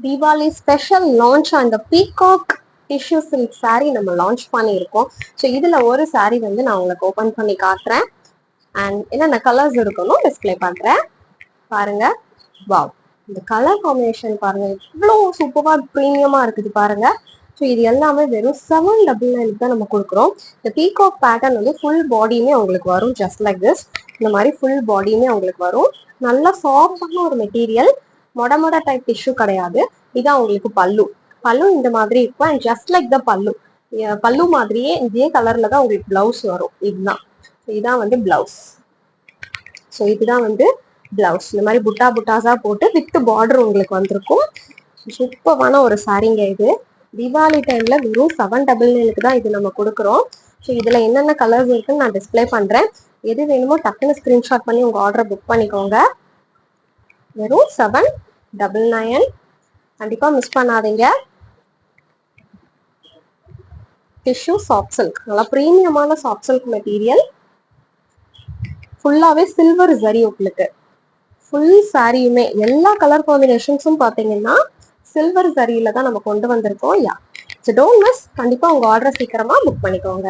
Deepavali special launch அந்த peacock tissue silk saree நம்ம launch பண்ணியிருக்கோம். ஸோ இதுல ஒரு saree வந்து நான் உங்களுக்கு ஓபன் பண்ணி காட்டுறேன். அண்ட் என்னென்ன கலர்ஸ் இருக்கணும் டிஸ்பிளே பண்றேன் பாருங்க. வாவ், இந்த கலர் காம்பினேஷன் பாருங்க, இவ்வளோ சூப்பரா ப்ரீமியமா இருக்குது பாருங்க. ஸோ இது எல்லாமே வெறும் 799 தான் நம்ம கொடுக்குறோம். இந்த பீகாக் பேட்டர்ன் வந்து ஃபுல் பாடியுமே உங்களுக்கு வரும். ஜஸ்ட் லைக் திஸ், இந்த மாதிரி ஃபுல் பாடியுமே உங்களுக்கு வரும். நல்லா சாஃப்டான ஒரு மெட்டீரியல், மொட டைப் டிஷ்யூ கிடையாது. இதான் உங்களுக்கு பல்லு. பல்லு இந்த மாதிரி இருக்கும். அண்ட் ஜஸ்ட் லைக் த பல்லு, பல்லு மாதிரியே இதே கலர்ல தான் உங்களுக்கு பிளவுஸ் வரும். இதுதான், இதான் வந்து பிளவுஸ். ஸோ இதுதான் வந்து பிளவுஸ். இந்த மாதிரி புட்டா புட்டாஸா போட்டு வித் பார்டர் உங்களுக்கு வந்திருக்கும். சூப்பரான ஒரு சாரீங்க இது. தீபாவளி டைம்ல வெறும் 799 தான் இது நம்ம கொடுக்குறோம். ஸோ இதுல என்னென்ன கலர்ஸ் இருக்குன்னு நான் டிஸ்பிளே பண்றேன். எது வேணுமோ டக்குன்னு ஸ்கிரீன்ஷாட் பண்ணி உங்க ஆர்டரை புக் பண்ணிக்கோங்க. வெறும் 799, கண்டிப்பா மிஸ் பண்ணாதீங்க. டிஷ்யூ சாஃப்ட் சில்க், நல்லா ப்ரீமியமான சாஃப்ட் சில்க் மெட்டீரியல். ஃபுல்லாவே சில்வர் ஜரி உங்களுக்கு. ஃபுல் சாரியுமே எல்லா கலர் காம்பினேஷன்ஸும் பாத்தீங்கன்னா சில்வர் ஜரியில தான் நம்ம கொண்டு வந்திருக்கோம். யா, ஸோ டோன்ட் மிஸ், கண்டிப்பா உங்க ஆர்டரை சீக்கிரமா புக் பண்ணிக்கோங்க.